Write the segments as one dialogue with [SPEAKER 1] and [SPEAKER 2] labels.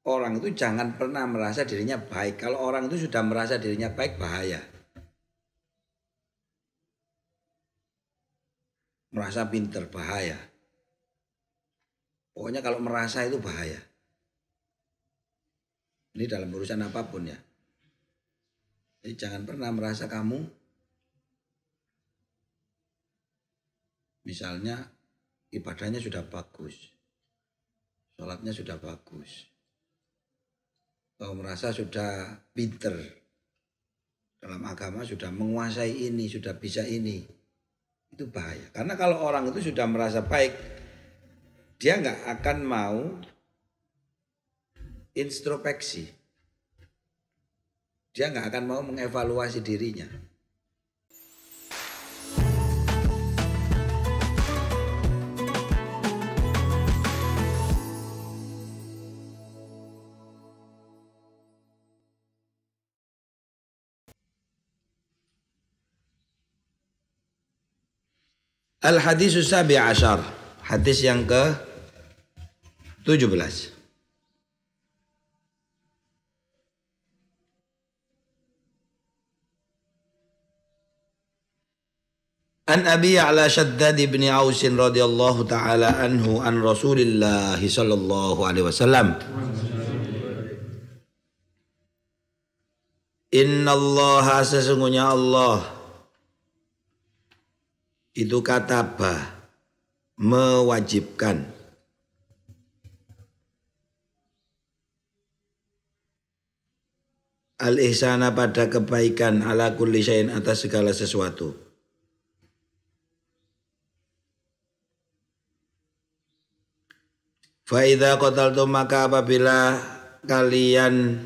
[SPEAKER 1] orang itu jangan pernah merasa dirinya baik. Kalau orang itu sudah merasa dirinya baik, bahaya. Merasa pinter, bahaya. Pokoknya kalau merasa itu bahaya. Ini dalam urusan apapun ya. Jadi jangan pernah merasa kamu misalnya ibadahnya sudah bagus. Sholatnya sudah bagus. Kau merasa sudah pinter. Dalam agama sudah menguasai ini, sudah bisa ini. Itu bahaya. Karena kalau orang itu sudah merasa baik, dia nggak akan mau introspeksi. Dia nggak akan mau mengevaluasi dirinya. Al-Hadisus Sabi Ashar, hadis yang ke-17. An Abi Ya'la Shaddad ibn Aus radhiyallahu ta'ala anhu an Rasulillah sallallahu alaihi wasallam. Inna Allah, sesungguhnya Allah itu kataba, mewajibkan, al-ihsana pada kebaikan, ala kulli syai'in atas segala sesuatu. Fa idza qataltum, maka apabila kalian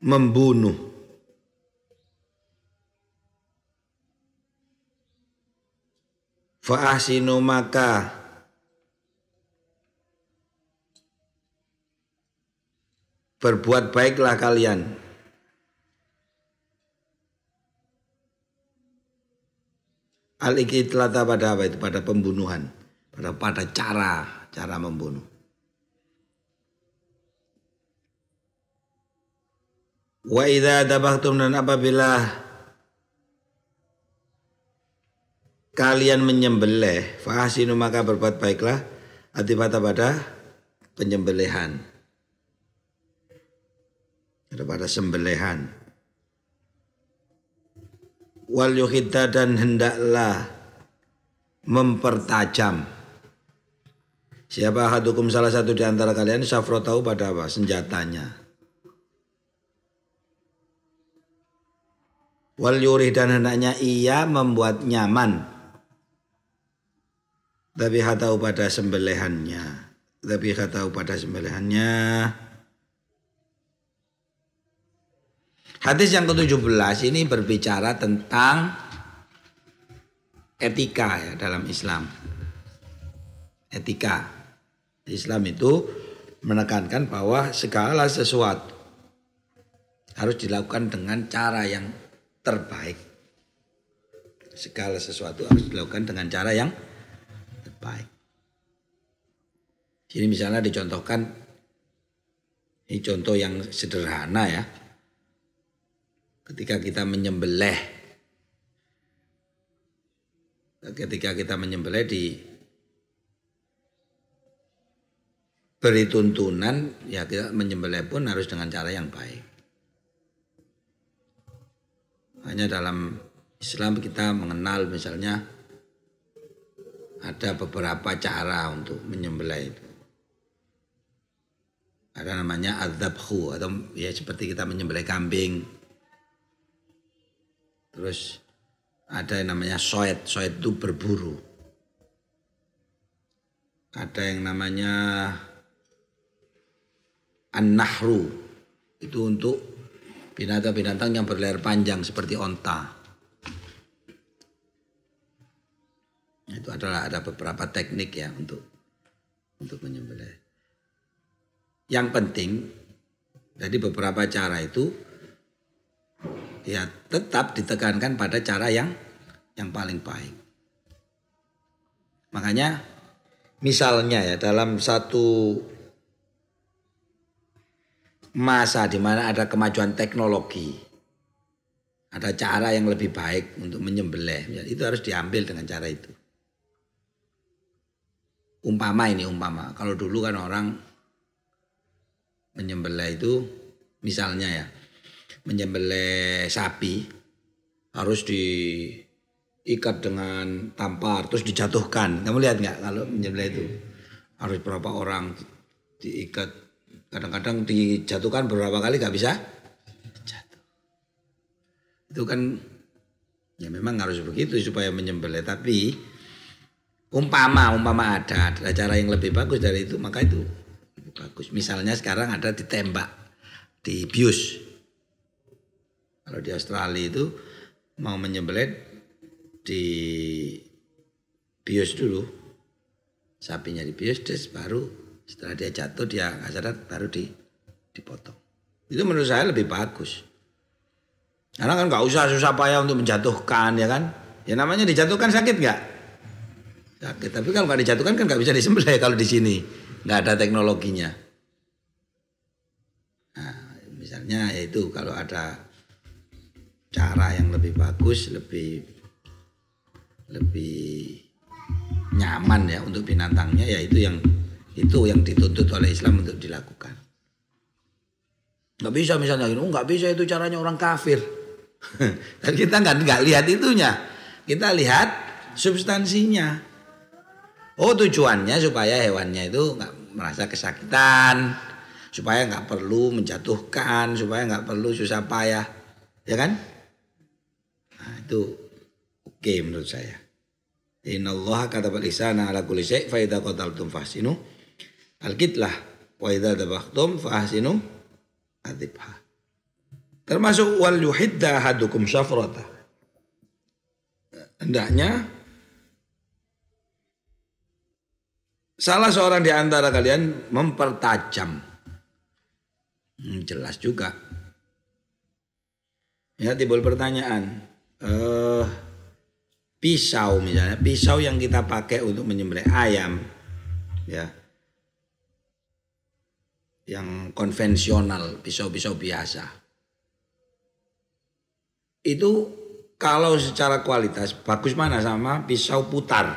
[SPEAKER 1] membunuh, fa ahsinu, maka berbuat baiklah kalian. Al-ikitlata pada apa itu? Pada pembunuhan, pada cara membunuh. Wa idza dabahtum, dan apabila kalian menyembelih, fa ahsinu, maka berbuat baiklah atibata pada penyembelihan, pada sembelihan. Wal yuhidda, dan hendaklah mempertajam. Siapa hadukum, salah satu di antara kalian, syafrotahu, pada apa? Senjatanya. Wal yurih, dan hendaknya ia membuat nyaman. Tapi tahu pada sembelihannya. Hadis yang ke-17 ini berbicara tentang etika ya dalam Islam. Etika. Islam itu menekankan bahwa segala sesuatu harus dilakukan dengan cara yang terbaik. Segala sesuatu harus dilakukan dengan cara yang baik. Sini misalnya dicontohkan, ini contoh yang sederhana ya. Ketika kita menyembelih diberi tuntunan, ya kita menyembelih pun harus dengan cara yang baik. Hanya dalam Islam kita mengenal misalnya ada beberapa cara untuk menyembelih itu. Ada namanya adzabhu, atau ya seperti kita menyembelih kambing. Terus ada yang namanya soed itu berburu. Ada yang namanya an-nahru, itu untuk binatang-binatang yang berlayar panjang seperti onta. Itu adalah ada beberapa teknik ya untuk menyembelih. Yang penting dari beberapa cara itu ya tetap ditekankan pada cara yang paling baik. Makanya misalnya ya dalam satu masa di mana ada kemajuan teknologi, ada cara yang lebih baik untuk menyembelih, itu harus diambil dengan cara itu. Umpama, kalau dulu kan orang menyembelih itu misalnya ya, menyembelih sapi harus diikat dengan tampar terus dijatuhkan. Kamu lihat nggak kalau menyembelih itu harus berapa orang diikat, kadang-kadang dijatuhkan beberapa kali nggak bisa jatuh. Itu kan ya memang harus begitu supaya menyembelih. Tapi umpama ada cara yang lebih bagus dari itu, maka itu lebih bagus. Misalnya sekarang ada ditembak di bius. Kalau di Australia itu mau menyembelih di bius dulu, sapinya di bius, baru setelah dia jatuh dia nggak sadar baru dipotong. Itu menurut saya lebih bagus. Karena kan nggak usah susah payah untuk menjatuhkan, ya kan? Ya namanya dijatuhkan sakit nggak? Sakit. Tapi kalau nggak dijatuhkan kan nggak bisa disembelih kalau di sini nggak ada teknologinya. Nah, misalnya yaitu kalau ada cara yang lebih bagus, lebih nyaman ya untuk binatangnya, ya itu yang dituntut oleh Islam untuk dilakukan. Nggak bisa misalnya, nggak bisa itu caranya orang kafir. Tapi kita nggak lihat itunya, kita lihat substansinya. Oh, tujuannya supaya hewannya itu nggak merasa kesakitan, supaya nggak perlu menjatuhkan, supaya nggak perlu susah payah, ya kan? Nah, itu oke menurut saya. Innallaha katabal ihsana ala kulli syai' fa idza qataltum fahsinu al-qitlah wa idza dabahtum fahsinu adibha. Termasuk wal yuhidda hadukum syafrata. Hendaknya salah seorang di antara kalian mempertajam. Jelas juga. Ya, timbul pertanyaan. Pisau misalnya, pisau yang kita pakai untuk menyembelih ayam, ya, yang konvensional, pisau-pisau biasa. Itu kalau secara kualitas bagus mana sama pisau putar.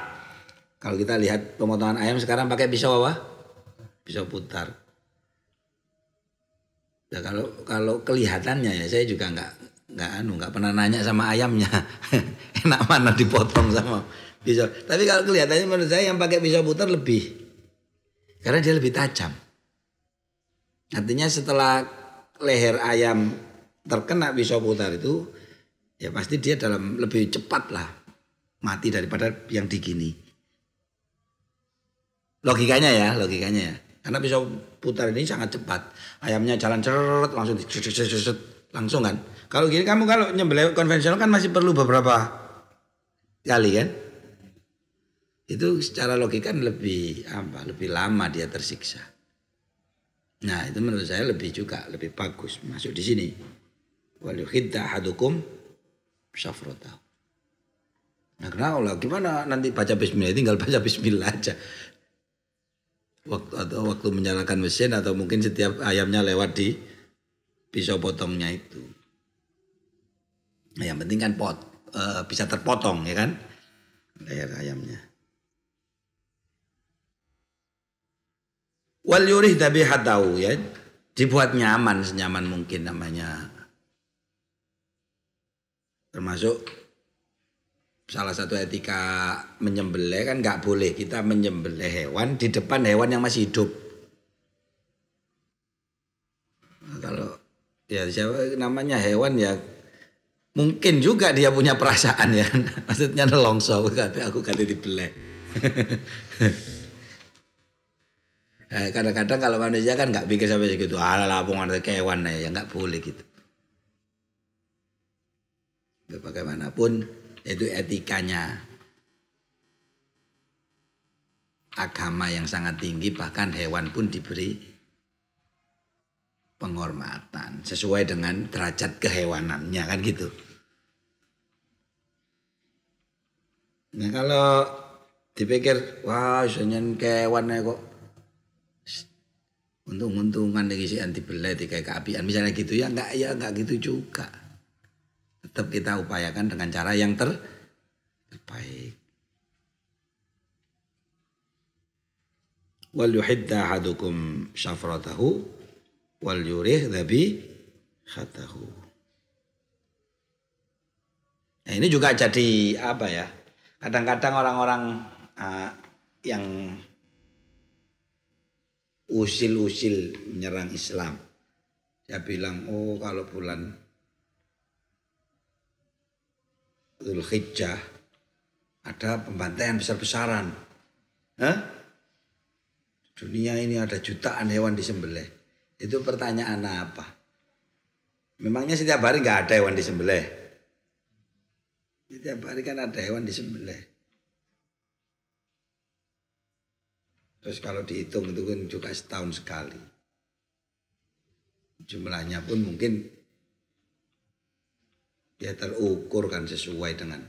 [SPEAKER 1] Kalau kita lihat pemotongan ayam sekarang pakai pisau apa? Pisau putar. Nah, kalau kelihatannya ya, saya juga nggak pernah nanya sama ayamnya enak mana dipotong sama pisau. Tapi kalau kelihatannya menurut saya yang pakai pisau putar lebih, karena dia lebih tajam. Artinya setelah leher ayam terkena pisau putar itu, ya pasti dia dalam lebih cepat lah mati daripada yang digini. Logikanya ya. Karena pisau putar ini sangat cepat. Ayamnya jalan ceret langsung langsung kan. Kalau gini kalau nyembelih konvensional kan masih perlu beberapa kali kan. Itu secara logika lebih lama dia tersiksa. Nah, itu menurut saya lebih bagus masuk di sini. Wal yuhidda ahadukum syafrata. Nah, kenapa gimana nanti baca bismillah, tinggal baca bismillah aja. Waktu menyalakan mesin atau mungkin setiap ayamnya lewat di pisau potongnya itu. Nah, yang penting kan bisa terpotong ya kan leher ayamnya. Wal yurih dhabihatahu, ya, dibuat nyaman senyaman mungkin namanya. Termasuk salah satu etika menyembelih kan nggak boleh kita menyembelih hewan di depan hewan yang masih hidup. Nah, kalau ya siapa namanya hewan ya mungkin juga dia punya perasaan ya. Maksudnya nelongso aku kata dibeleh. Kadang-kadang kalau manusia kan nggak pikir sampai segitu. Alah pungan kewan ya nggak boleh gitu. Bagaimanapun itu etikanya agama yang sangat tinggi, bahkan hewan pun diberi penghormatan sesuai dengan derajat kehewanannya kan gitu. Nah kalau dipikir wah senyen kewan kok untung-untungan iki sik anti belet kayak keapian misalnya gitu ya enggak gitu juga. Tetap kita upayakan dengan cara yang terbaik. Wal yuhidda ahadukum syafratahu wal yurih khatahu. Nah, ini juga jadi apa ya? Kadang-kadang orang-orang yang usil-usil menyerang Islam. Dia bilang, oh kalau bulan Dzulhijjah ada pembantaian besar-besaran. Hah? Dunia ini ada jutaan hewan disembelih. Itu pertanyaan apa? Memangnya setiap hari nggak ada hewan disembelih? Setiap hari kan ada hewan disembelih. Terus kalau dihitung itu kan juga setahun sekali. Jumlahnya pun mungkin ya terukur kan sesuai dengan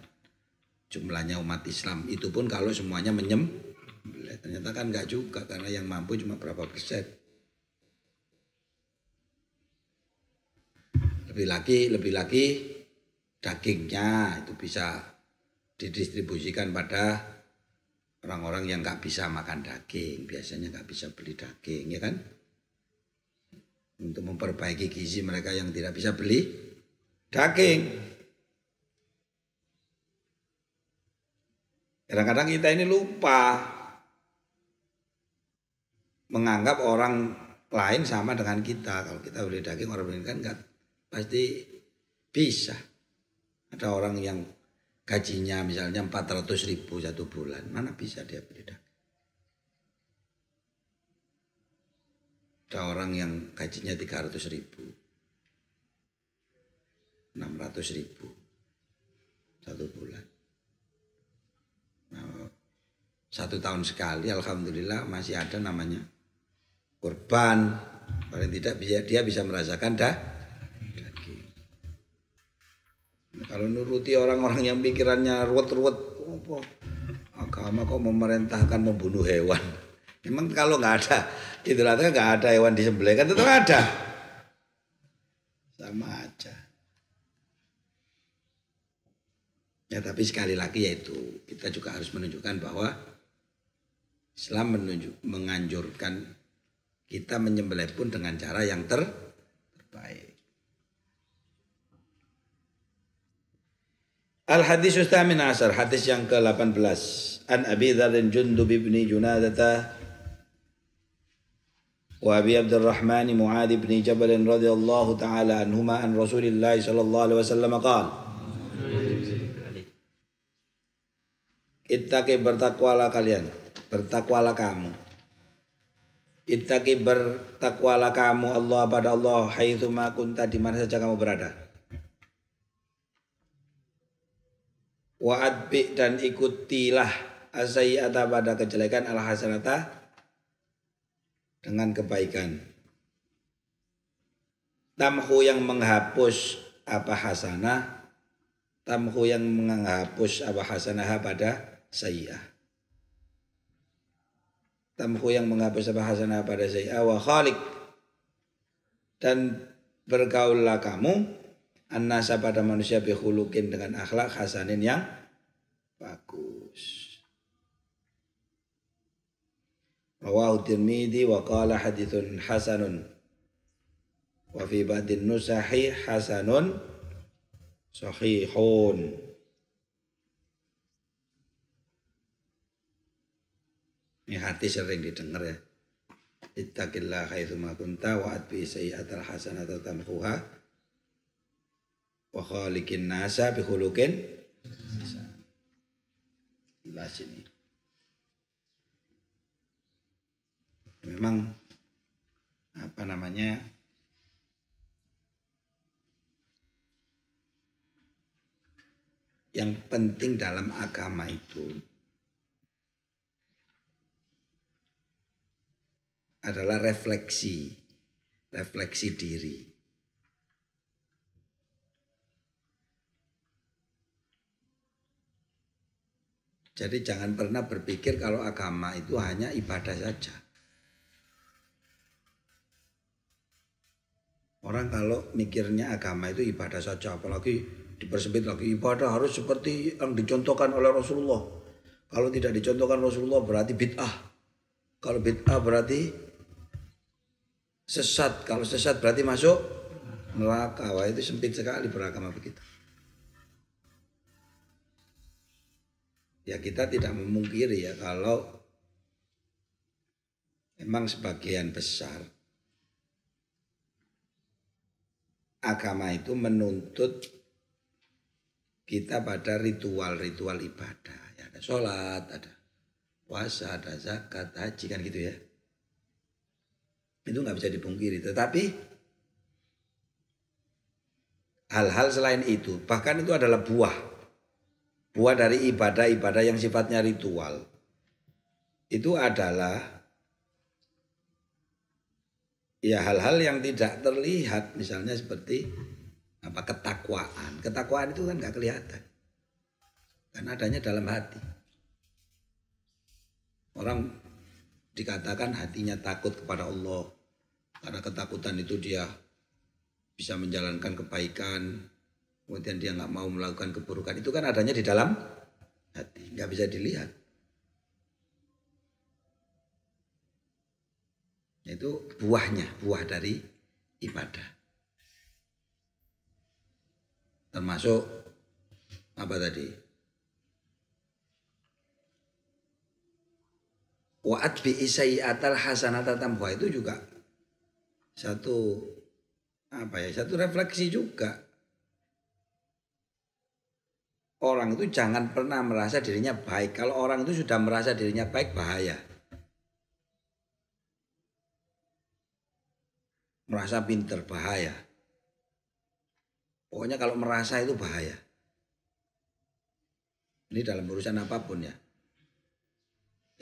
[SPEAKER 1] jumlahnya umat Islam. Itu pun kalau semuanya menyembelih. Ternyata kan enggak juga karena yang mampu cuma berapa persen. Lebih lagi dagingnya itu bisa didistribusikan pada orang-orang yang nggak bisa makan daging, biasanya nggak bisa beli daging, ya kan? Untuk memperbaiki gizi mereka yang tidak bisa beli daging. Kadang-kadang kita ini lupa menganggap orang lain sama dengan kita. Kalau kita beli daging, orang lain kan nggak pasti bisa. Ada orang yang gajinya misalnya 400.000 satu bulan, mana bisa dia beli daging? Ada orang yang gajinya 300.000, 600.000 satu bulan. Nah, 1 tahun sekali alhamdulillah masih ada namanya kurban. Paling tidak dia bisa merasakan daging. Nah, kalau nuruti orang-orang yang pikirannya ruwet-ruwet, agama kok memerintahkan membunuh hewan. Memang kalau nggak ada Idul Adha nggak ada hewan disembelih kan tetap ada. Sama aja. Ya tapi sekali lagi yaitu kita juga harus menunjukkan bahwa Islam menganjurkan kita menyembelih pun dengan cara yang terbaik. Al-hadis Tsamin Ashar, hadis yang ke-18. An Abi Dzar Jundub bin Junadah wa Abi Abdurrahman Mu'adz bin Jabal radhiyallahu taala anhuma an Rasulillah sallallahu alaihi wasallam qala Ittaqi bertakwalah kalian, bertakwalah kamu. Ittaqi bertakwalah kamu Allah pada Allah haitsu ma kunta di mana saja kamu berada. Wa adbi dan ikutilah asyiata pada kejelekan al hasanata dengan kebaikan. Tamhu yang menghapus apa hasanah, tamhu yang menghapus apa hasanah pada sayyi'ah. Tamhu yang menghapus apa hasanah pada sayyi'ah wa khaliq dan bergaullah kamu annasa pada manusia bihulukin dengan akhlak hasanin yang bagus. Rawahu Tirmidzi wa qala haditsun hasanun wa fi ba'din nusahi hasanun sahihun. Ini hadis sering didengar ya. Ittaqillah haitsu ma kunta wa atbi sayyi'atal hasanata tamhuha wa khaliqin nasa bi khuluqin hasan. Jelas ini. Memang apa namanya yang penting dalam agama itu adalah refleksi diri. Jadi jangan pernah berpikir kalau agama itu hanya ibadah saja. Orang kalau mikirnya agama itu ibadah saja, apalagi dipersempit lagi, ibadah harus seperti yang dicontohkan oleh Rasulullah. Kalau tidak dicontohkan Rasulullah berarti bid'ah. Kalau bid'ah berarti sesat. Kalau sesat berarti masuk neraka. Wah, itu sempit sekali beragama begitu. Ya kita tidak memungkiri ya kalau memang sebagian besar agama itu menuntut kita pada ritual-ritual ibadah. Ya, ada sholat, ada puasa, ada zakat, haji kan gitu ya. Itu nggak bisa dipungkiri. Tetapi hal-hal selain itu, bahkan itu adalah buah. Buah dari ibadah-ibadah yang sifatnya ritual. Itu adalah ya hal-hal yang tidak terlihat, misalnya seperti apa ketakwaan. Ketakwaan itu kan nggak kelihatan, karena adanya dalam hati. Orang dikatakan hatinya takut kepada Allah, karena ketakutan itu dia bisa menjalankan kebaikan, kemudian dia nggak mau melakukan keburukan. Itu kan adanya di dalam hati, nggak bisa dilihat. Itu buahnya, buah dari ibadah. Termasuk apa tadi? Wa'at bi isai'atal hasanata tambuh, itu juga satu apa ya? Satu refleksi juga. Orang itu jangan pernah merasa dirinya baik. Kalau orang itu sudah merasa dirinya baik, bahaya. Merasa pinter, bahaya. Pokoknya kalau merasa itu bahaya. Ini dalam urusan apapun ya.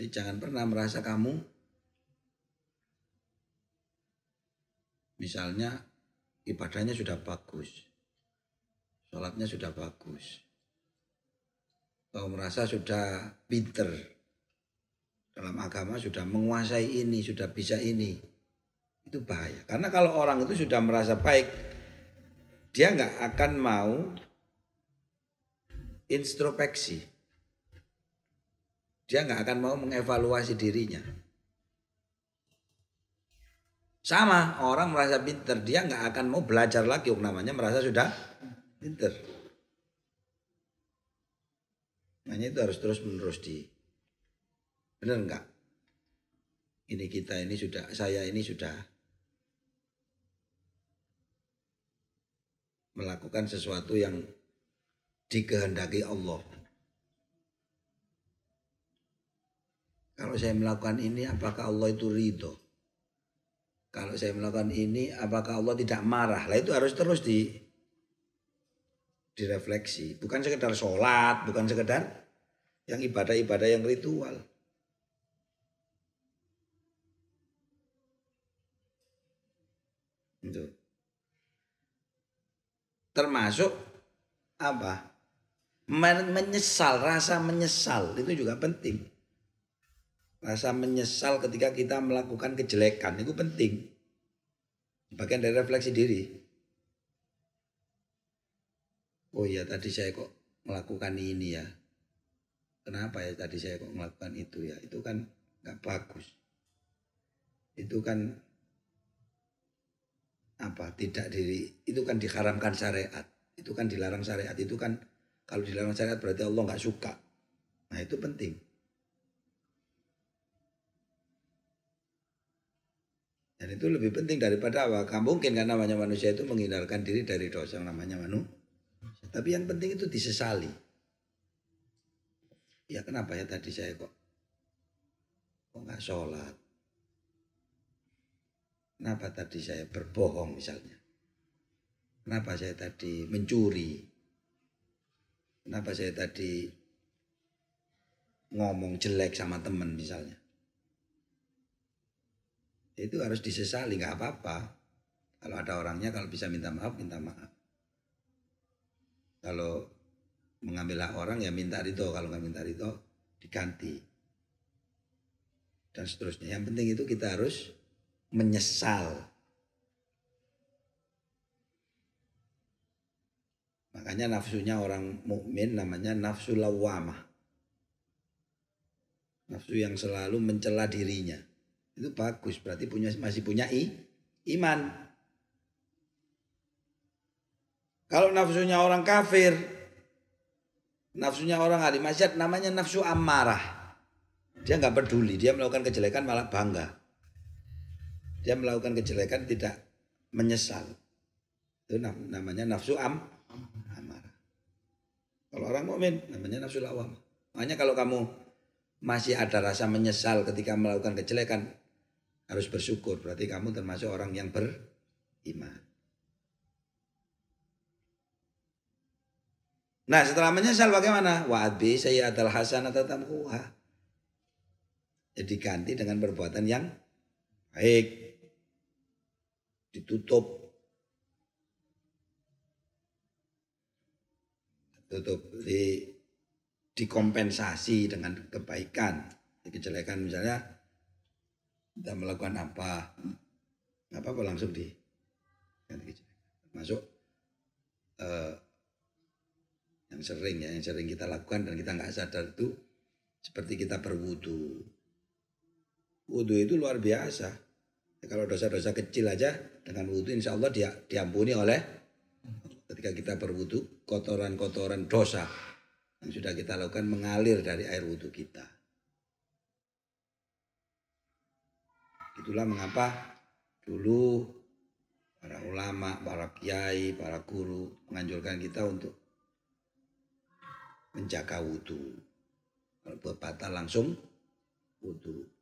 [SPEAKER 1] Jadi jangan pernah merasa kamu misalnya ibadahnya sudah bagus, sholatnya sudah bagus, kalau merasa sudah pinter dalam agama, sudah menguasai ini, sudah bisa ini, itu bahaya. Karena kalau orang itu sudah merasa baik, dia nggak akan mau introspeksi, dia nggak akan mau mengevaluasi dirinya. Sama, orang merasa pinter, dia nggak akan mau belajar lagi, namanya merasa sudah pinter. Makanya itu harus terus menerus benar nggak? Ini kita ini sudah, saya ini sudah melakukan sesuatu yang dikehendaki Allah. Kalau saya melakukan ini, apakah Allah itu ridho? Kalau saya melakukan ini, apakah Allah tidak marah? Lah itu harus terus direfleksi. Bukan sekedar sholat, bukan sekedar yang ibadah-ibadah yang ritual. Itu. Termasuk apa? Menyesal, rasa menyesal itu juga penting. Rasa menyesal ketika kita melakukan kejelekan itu penting. Bagian dari refleksi diri. Oh iya, tadi saya kok melakukan ini ya. Kenapa ya tadi saya kok melakukan itu ya? Itu kan nggak bagus. Itu kan apa? Itu kan diharamkan syariat. Itu kan dilarang syariat. Itu kan kalau dilarang syariat berarti Allah nggak suka. Nah itu penting. Dan itu lebih penting daripada apa? Mungkin kan namanya manusia itu menghindarkan diri dari dosa yang namanya manusia. Tapi yang penting itu disesali. Ya kenapa ya tadi saya kok nggak sholat? Kenapa tadi saya berbohong misalnya? Kenapa saya tadi mencuri? Kenapa saya tadi ngomong jelek sama teman misalnya? Itu harus disesali, nggak apa-apa. Kalau ada orangnya, kalau bisa minta maaf, minta maaf. Kalau mengambil hak orang ya minta ridho, kalau nggak minta ridho diganti. Dan seterusnya. Yang penting itu kita harus menyesal. Makanya nafsunya orang mukmin namanya nafsu lawamah. Nafsu yang selalu mencela dirinya. Itu bagus, berarti masih punya iman. Kalau nafsunya orang kafir, nafsunya orang ahli maksiat namanya nafsu ammarah. Dia nggak peduli, dia melakukan kejelekan malah bangga. Dia melakukan kejelekan tidak menyesal. Itu namanya nafsu amarah. Kalau orang mukmin namanya nafsu lawamah. Makanya kalau kamu masih ada rasa menyesal ketika melakukan kejelekan, harus bersyukur. Berarti kamu termasuk orang yang beriman. Nah, setelah menyesal bagaimana? Wa'adbi sayyi'atal hasanata tamhuha. Jadi ganti dengan perbuatan yang baik. Ditutup, dikompensasi dengan kebaikan. Kejelekan misalnya kita melakukan apa langsung masuk yang sering kita lakukan dan kita nggak sadar itu seperti kita berwudu. Wudu itu luar biasa. Kalau dosa-dosa kecil aja dengan wudu insya Allah diampuni oleh ketika kita berwudu, kotoran-kotoran dosa yang sudah kita lakukan mengalir dari air wudu kita. Itulah mengapa dulu para ulama, para kiai, para guru menganjurkan kita untuk menjaga wudu. Kalau buat batal langsung wudu.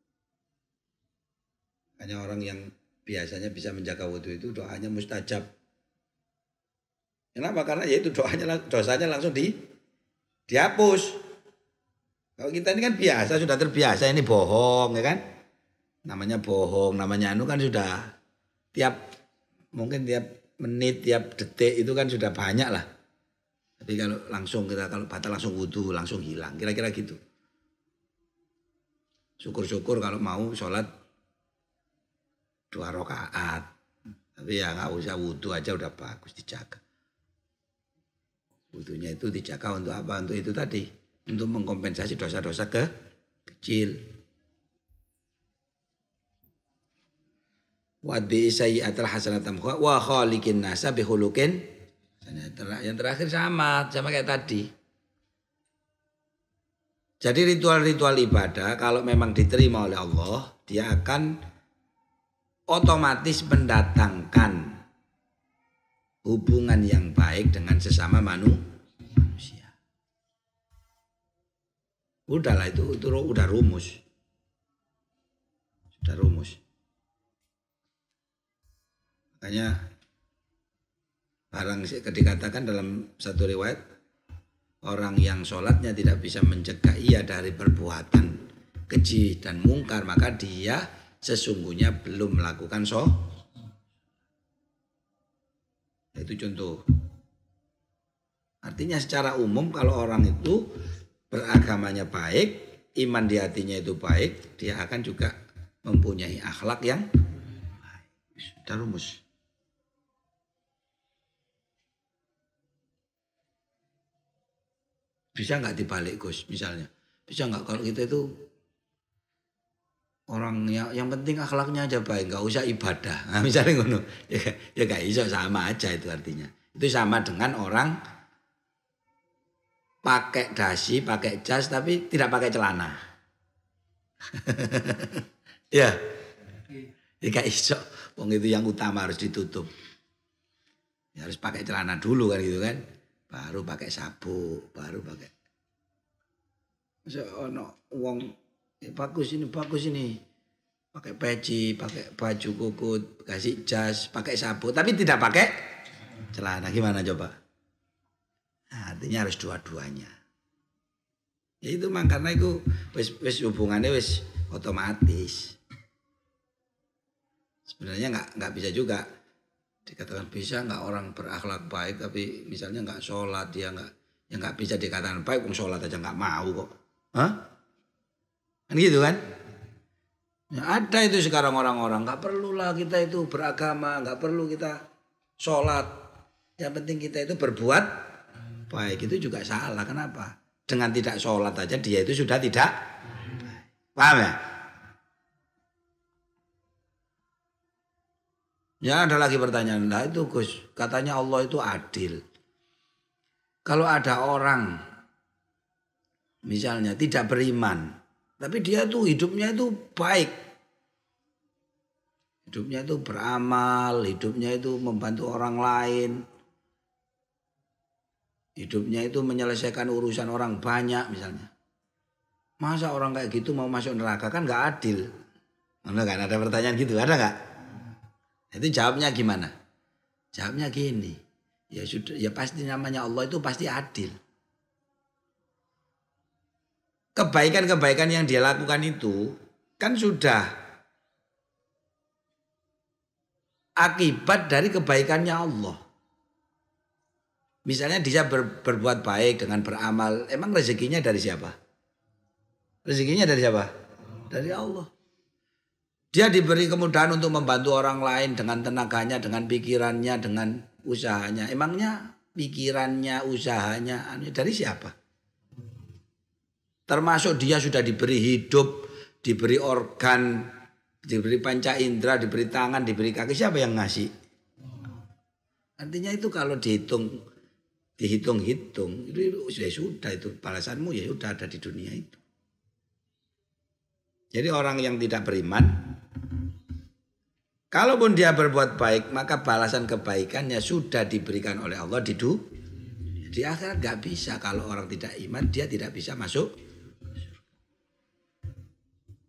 [SPEAKER 1] Hanya orang yang biasanya bisa menjaga wudu itu doanya mustajab. Kenapa? Karena ya itu dosanya langsung dihapus. Kalau kita ini kan biasa, sudah terbiasa ini bohong ya kan. Namanya bohong, namanya kan sudah mungkin tiap menit, tiap detik itu kan sudah banyak lah. Tapi kalau batal langsung wudu, langsung hilang. Kira-kira gitu. Syukur-syukur kalau mau sholat 2 rakaat. Tapi ya nggak usah wudu aja udah bagus dijaga. Wudunya itu dijaga untuk apa? Untuk itu tadi. Untuk mengkompensasi dosa-dosa kecil. Wadbi sayyi'atal hasanatam wa khaliqin nasa bihulukin. Yang terakhir sama kayak tadi. Jadi ritual-ritual ibadah kalau memang diterima oleh Allah, dia akan otomatis mendatangkan hubungan yang baik dengan sesama manusia. Udahlah itu udah rumus. Sudah rumus. Makanya barang dikatakan dalam satu riwayat, orang yang sholatnya tidak bisa mencegah ia dari perbuatan keji dan mungkar, maka dia sesungguhnya belum melakukan itu contoh. Artinya secara umum kalau orang itu beragamanya baik, iman di hatinya itu baik, dia akan juga mempunyai akhlak yang baik. Sudah rumus. Bisa nggak dibalik Gus misalnya? Bisa nggak kalau kita itu orang yang penting akhlaknya aja baik, nggak usah ibadah. Nah, misalnya ngono, ya nggak iso, sama aja itu artinya. Itu sama dengan orang pakai dasi, pakai jas tapi tidak pakai celana. Ya, nggak iso. Wong itu yang utama harus ditutup. Ya, harus pakai celana dulu kan gitu kan. Baru pakai sabuk, baru pakai. Masa ono wong bagus ini. Pakai peci, pakai baju kukut, kasih jas, pakai sabuk, tapi tidak pakai celana. Gimana coba? Nah, artinya harus dua-duanya. Ya itu karena itu wis hubungannya wis otomatis. Sebenarnya nggak bisa juga. Dikatakan bisa nggak orang berakhlak baik tapi misalnya nggak sholat, dia nggak bisa dikatakan baik, sholat aja nggak mau kok. Hah? Kan gitu kan? Ya, ada itu sekarang orang-orang nggak perlulah kita itu beragama, nggak perlu kita sholat. Yang penting kita itu berbuat baik itu juga salah. Kenapa? Dengan tidak sholat aja dia itu sudah tidak. Paham ya? Ya ada lagi pertanyaan. Nah itu Gus, katanya Allah itu adil. Kalau ada orang misalnya tidak beriman, tapi dia tuh hidupnya itu baik. Hidupnya itu beramal, hidupnya itu membantu orang lain. Hidupnya itu menyelesaikan urusan orang banyak misalnya. Masa orang kayak gitu mau masuk neraka, kan nggak adil. Kan ada pertanyaan gitu, ada nggak? Itu jawabnya gimana? Jawabnya gini. Ya sudah, ya pasti namanya Allah itu pasti adil. Kebaikan-kebaikan yang dia lakukan itu kan sudah akibat dari kebaikannya Allah. Misalnya dia berbuat baik dengan beramal, emang rezekinya dari siapa? Rezekinya dari siapa? Dari Allah. Dia diberi kemudahan untuk membantu orang lain dengan tenaganya, dengan pikirannya, dengan usahanya. Emangnya pikirannya, usahanya dari siapa? Termasuk dia sudah diberi hidup, diberi organ, diberi panca indera, diberi tangan, diberi kaki. Siapa yang ngasih? Artinya itu kalau dihitung-hitung, itu sudah itu balasanmu ya sudah ada di dunia itu. Jadi orang yang tidak beriman, kalaupun dia berbuat baik, maka balasan kebaikannya sudah diberikan oleh Allah di dunia. Di akhirat gak bisa. Kalau orang tidak iman, dia tidak bisa masuk.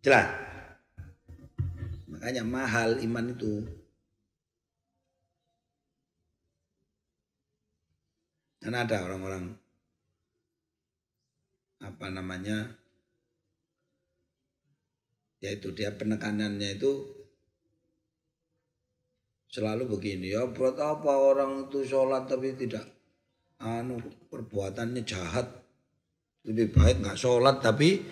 [SPEAKER 1] Jelas? Makanya mahal iman itu. Karena ada orang-orang yaitu dia penekanannya itu selalu begini, ya buat apa orang itu sholat tapi tidak perbuatannya jahat, lebih baik nggak sholat tapi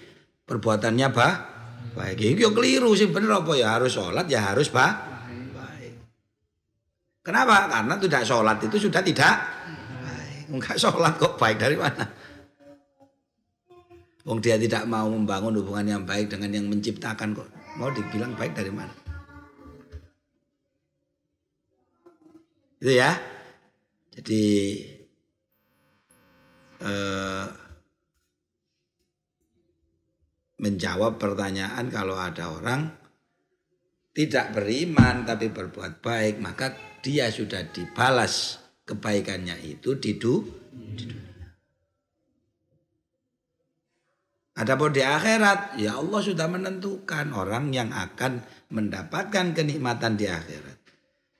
[SPEAKER 1] perbuatannya baik. Itu keliru sih, bener apa ya harus sholat ya harus baik. Kenapa? Karena tidak sholat itu sudah tidak baik. Enggak sholat kok baik dari mana? Wong dia tidak mau membangun hubungan yang baik dengan yang menciptakan kok. Mau dibilang baik dari mana? Itu ya. Jadi menjawab pertanyaan kalau ada orang tidak beriman tapi berbuat baik, maka dia sudah dibalas kebaikannya itu di dunia. Adapun di akhirat, ya Allah sudah menentukan orang yang akan mendapatkan kenikmatan di akhirat.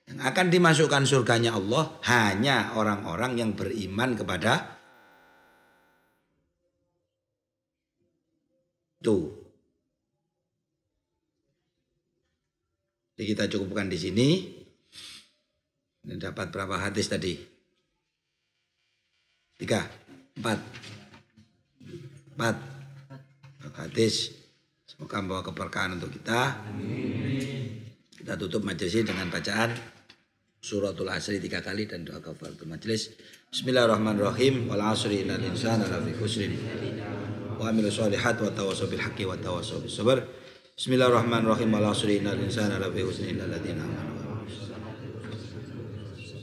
[SPEAKER 1] Yang akan dimasukkan surganya Allah hanya orang-orang yang beriman kepada itu. Jadi kita cukupkan di sini. Ini dapat berapa hadis tadi? 3, 4 hadis. Semoga membawa keberkahan untuk kita. Kita tutup majelis dengan bacaan suratul asri 3 kali dan doa kafaratul majelis. Bismillahirrahmanirrahim. Wal asri innal insana lafi khusrin. Wa amilu sholihat wa tawassaw bil haqqi wa tawassaw bis sabr. Bismillahirrahmanirrahim. Wal asri innal insana lafi khusrin illa alladziina aamanu.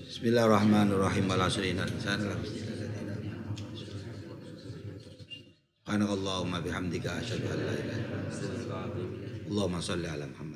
[SPEAKER 1] Bismillahirrahmanirrahim. Wal asri innal insana lafi khusrin. Subhanakallahumma bihamdika asyhadu an la ilaha illa anta astaghfiruka wa atubu ilaik. Allahumma shalli ala Muhammad.